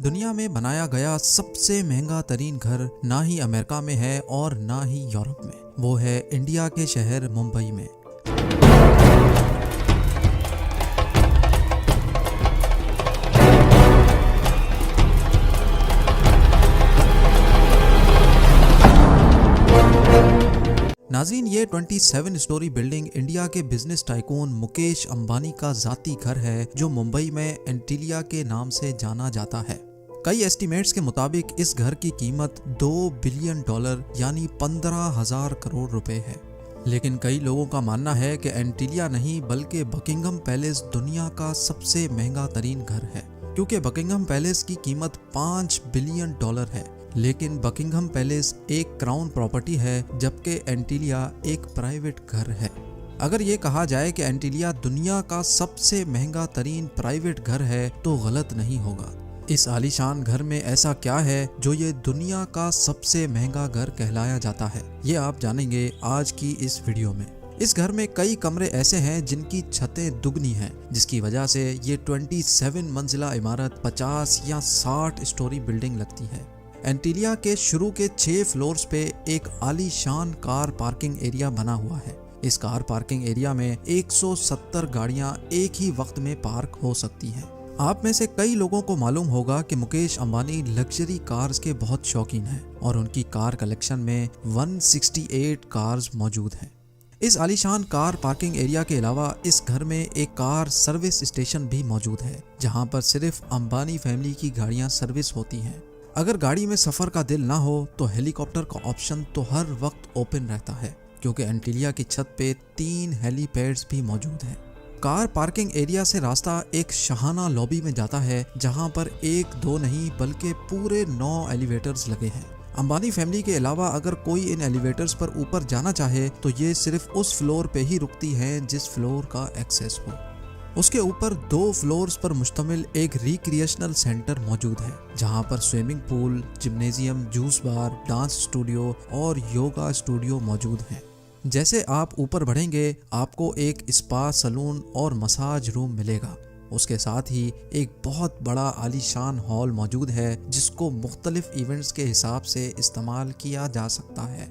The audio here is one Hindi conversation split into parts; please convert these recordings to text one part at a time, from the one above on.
दुनिया में बनाया गया सबसे महंगा तरीन घर ना ही अमेरिका में है और ना ही यूरोप में। वो है इंडिया के शहर मुंबई में। नाज़रीन, ये 27 स्टोरी बिल्डिंग इंडिया के बिजनेस टाइकून मुकेश अंबानी का जाती घर है जो मुंबई में एंटीलिया के नाम से जाना जाता है। कई एस्टिमेट्स के मुताबिक इस घर की कीमत $2 बिलियन यानी 15,000 करोड़ रुपए है। लेकिन कई लोगों का मानना है कि एंटीलिया नहीं बल्कि बकिंघम पैलेस दुनिया का सबसे महंगा तरीन घर है, क्योंकि बकिंघम पैलेस की कीमत $5 बिलियन है। लेकिन बकिंघम पैलेस एक क्राउन प्रॉपर्टी है जबकि एंटीलिया एक प्राइवेट घर है। अगर ये कहा जाए कि एंटीलिया दुनिया का सबसे महंगा तरीन प्राइवेट घर है तो गलत नहीं होगा। इस आलीशान घर में ऐसा क्या है जो ये दुनिया का सबसे महंगा घर कहलाया जाता है, ये आप जानेंगे आज की इस वीडियो में। इस घर में कई कमरे ऐसे हैं जिनकी छतें दुगनी हैं, जिसकी वजह से ये 27 मंजिला इमारत 50 या 60 स्टोरी बिल्डिंग लगती है। एंटीलिया के शुरू के 6 फ्लोर्स पे एक आलीशान कार पार्किंग एरिया बना हुआ है। इस कार पार्किंग एरिया में 170 गाड़ियां एक ही वक्त में पार्क हो सकती हैं। आप में से कई लोगों को मालूम होगा कि मुकेश अंबानी लग्जरी कार्स के बहुत शौकीन हैं और उनकी कार कलेक्शन में 168 कार्स मौजूद हैं। इस आलीशान कार पार्किंग एरिया के अलावा इस घर में एक कार सर्विस स्टेशन भी मौजूद है, जहां पर सिर्फ अंबानी फैमिली की गाड़ियां सर्विस होती हैं। अगर गाड़ी में सफर का दिल ना हो तो हेलीकॉप्टर का ऑप्शन तो हर वक्त ओपन रहता है, क्योंकि एंटीलिया की छत पे 3 हेलीपैड्स भी मौजूद हैं। कार पार्किंग एरिया से रास्ता एक शाहाना लॉबी में जाता है, जहां पर 1-2 नहीं बल्कि पूरे 9 एलिवेटर्स लगे हैं। अंबानी फैमिली के अलावा अगर कोई इन एलिवेटर्स पर ऊपर जाना चाहे तो ये सिर्फ उस फ्लोर पे ही रुकती हैं जिस फ्लोर का एक्सेस हो। उसके ऊपर 2 फ्लोर्स पर मुश्तमिल एक रिक्रिएशनल सेंटर मौजूद है, जहां पर स्विमिंग पूल, जिम्नेजियम, जूस बार, डांस स्टूडियो और योगा स्टूडियो मौजूद हैं। जैसे आप ऊपर बढ़ेंगे आपको एक स्पा, सलून और मसाज रूम मिलेगा। उसके साथ ही एक बहुत बड़ा आलीशान हॉल मौजूद है जिसको मुख्तलिफ इवेंट्स के हिसाब से इस्तेमाल किया जा सकता है।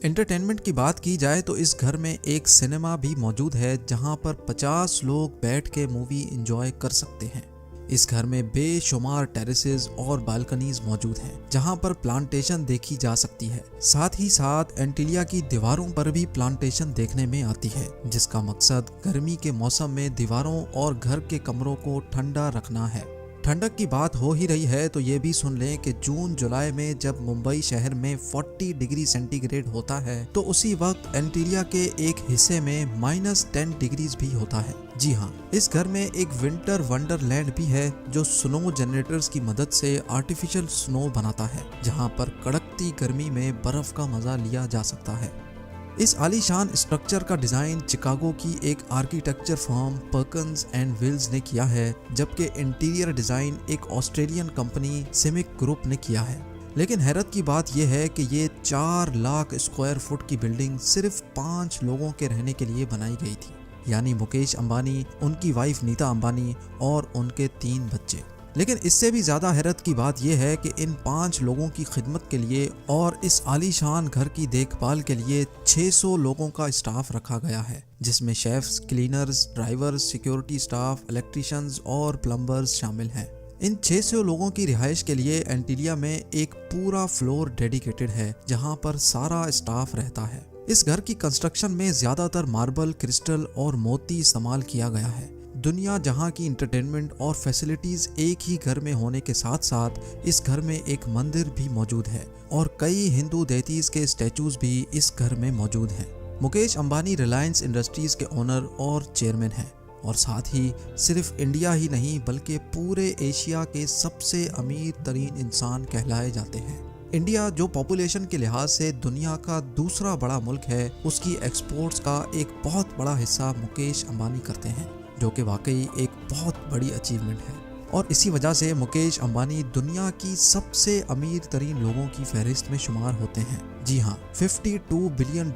एंटरटेनमेंट की बात की जाए तो इस घर में एक सिनेमा भी मौजूद है, जहां पर 50 लोग बैठ के मूवी एंजॉय कर सकते हैं। इस घर में बेशुमार टेरेसेस और बालकनीज मौजूद हैं, जहां पर प्लांटेशन देखी जा सकती है। साथ ही साथ एंटीलिया की दीवारों पर भी प्लांटेशन देखने में आती है, जिसका मकसद गर्मी के मौसम में दीवारों और घर के कमरों को ठंडा रखना है। ठंडक की बात हो ही रही है तो ये भी सुन लें कि जून जुलाई में जब मुंबई शहर में 40 डिग्री सेंटीग्रेड होता है तो उसी वक्त एंटीलिया के एक हिस्से में -10 डिग्रीज भी होता है। जी हाँ, इस घर में एक विंटर वंडरलैंड भी है जो स्नो जनरेटर्स की मदद से आर्टिफिशियल स्नो बनाता है, जहाँ पर कड़कती गर्मी में बर्फ का मजा लिया जा सकता है। इस आलीशान स्ट्रक्चर का डिजाइन चिकागो की एक architecture firm Perkins and Wills ने किया है, जबकि इंटीरियर डिजाइन एक ऑस्ट्रेलियन कंपनी सिमिक ग्रुप ने किया है। लेकिन हैरत की बात यह है कि ये 4 लाख स्क्वायर फुट की बिल्डिंग सिर्फ 5 लोगों के रहने के लिए बनाई गई थी, यानी मुकेश अंबानी, उनकी वाइफ नीता अंबानी और उनके 3 बच्चे। लेकिन इससे भी ज़्यादा हैरत की बात यह है कि इन 5 लोगों की खिदमत के लिए और इस आलीशान घर की देखभाल के लिए 600 लोगों का स्टाफ रखा गया है, जिसमें chefs, cleaners, drivers, security staff, electricians और प्लम्बर्स शामिल हैं। इन 600 लोगों की रिहाइश के लिए एंटीलिया में एक पूरा फ्लोर डेडिकेटेड है, जहां पर सारा स्टाफ रहता है। इस घर की कंस्ट्रक्शन में ज़्यादातर मार्बल, क्रिस्टल और मोती इस्तेमाल किया गया है। दुनिया जहां की इंटरटेनमेंट और फैसिलिटीज एक ही घर में होने के साथ साथ इस घर में एक मंदिर भी मौजूद है और कई हिंदू देवताओं के स्टैचूज भी इस घर में मौजूद हैं। मुकेश अंबानी रिलायंस इंडस्ट्रीज के ओनर और चेयरमैन हैं और साथ ही सिर्फ इंडिया ही नहीं बल्कि पूरे एशिया के सबसे अमीर तरीन इंसान कहलाए जाते हैं। इंडिया जो पॉपुलेशन के लिहाज से दुनिया का दूसरा बड़ा मुल्क है, उसकी एक्सपोर्ट्स का एक बहुत बड़ा हिस्सा मुकेश अंबानी करते हैं, जो कि वाकई एक बहुत बड़ी अचीवमेंट है। और इसी वजह से मुकेश अंबानी दुनिया की सबसे अमीर तरीन लोगों की फहरिस्त में शुमार होते हैं। जी हाँ, $52 बिलियन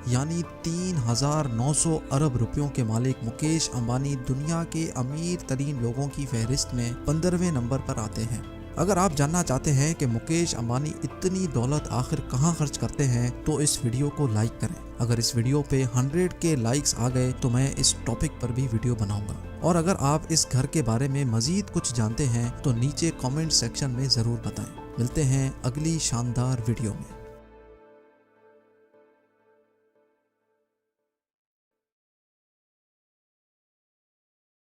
यानी 3,900 अरब रुपयों के मालिक मुकेश अंबानी दुनिया के अमीर तरीन लोगों की फहरिस्त में 15वें नंबर पर आते हैं। अगर आप जानना चाहते हैं कि मुकेश अंबानी इतनी दौलत आखिर कहां खर्च करते हैं तो इस वीडियो को लाइक करें। अगर इस वीडियो पे 100 के लाइक्स आ गए तो मैं इस टॉपिक पर भी वीडियो बनाऊंगा। और अगर आप इस घर के बारे में मजीद कुछ जानते हैं तो नीचे कमेंट सेक्शन में जरूर बताएं। मिलते हैं अगली शानदार वीडियो में।